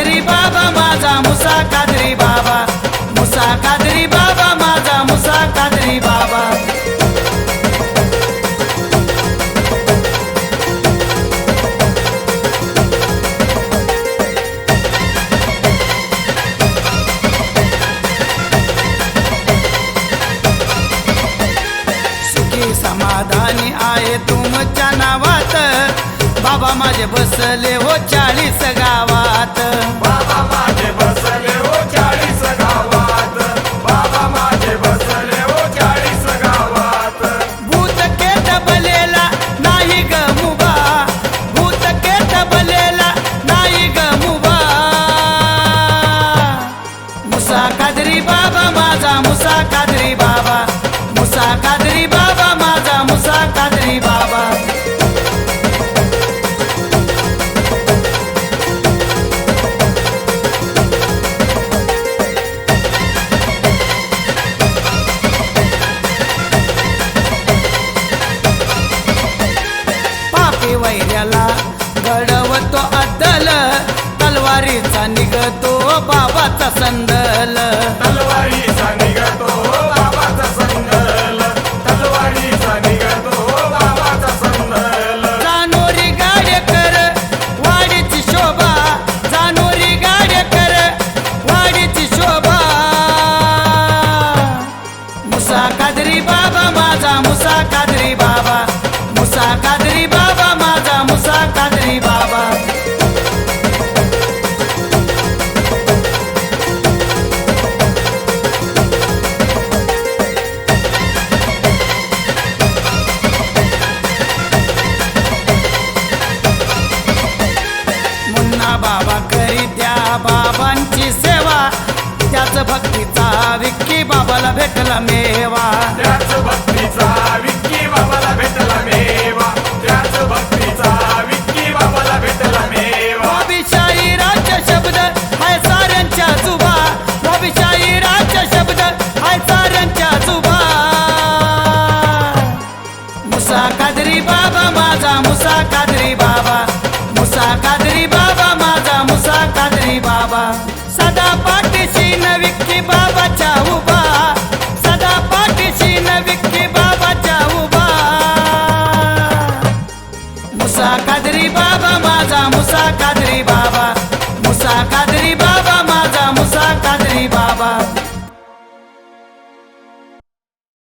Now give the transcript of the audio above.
कादरी बाबा माझा मुसा कादरी बाबा, मुसा कादरी बाबा माझा मुसा कादरी बाबा। सुखी समाधानी आहे तुमच्या नावात, बाबा माझे बसले हो 40 गावात। बाबा माझे बसले हो 40 गावात, बाबा माझे बसले हो 40 गावात। भूत केट बलेला नाही ग मुबा, भूत केट बलेला नाही ग मुबा। मुसा कादरी बाबा माझा मुसा कादरी बाबा, मुसा कादरी बाबा माझा मुसा कादरी बाबा। वैऱ्याला घडवतो अद्दल, तलवारीचा निघतो बाबाचा संदल। तलवारीचा निघतो बाबाचा संदल, तलवारीचा निघतो बाबाचा संदल। जानोरी गाडेकर वाडीची शोभा, जानोरी गाडेकर वाडीची शोभा। मुसा कादरी बाबा माझा मुसा कादरी बाबा, मुसा कादरी बाबा माझा मुसा कादरी बाबा। मुन्ना बाबा करी त्या बाबांची सेवा, त्याच भक्तीचा विक्की बाबाला भेटला मेवा। त्याच भक्तीचा विक्की बाबाला भेटला मेवा, त्याच भक्तीचा विक्की बाबाला भेटला मेवा। शाहिराचा शब्द हाय साऱ्यांच्या जुबा, शाहिराचा शब्द हाय साऱ्यांच्या जुबा। मुसा कादरी बाबा माझा मुसा कादरी बाबा, मुसा कादरी बाबा माझा मुसा कादरी बाबा। सदा पाठीशी न विक्की बाबाच्या उभा, सदा पाठीशी न विक्की बाबाच्या उभा। मुसा कादरी बाबा माझा मुसा कादरी बाबा, मुसा कादरी बाबा।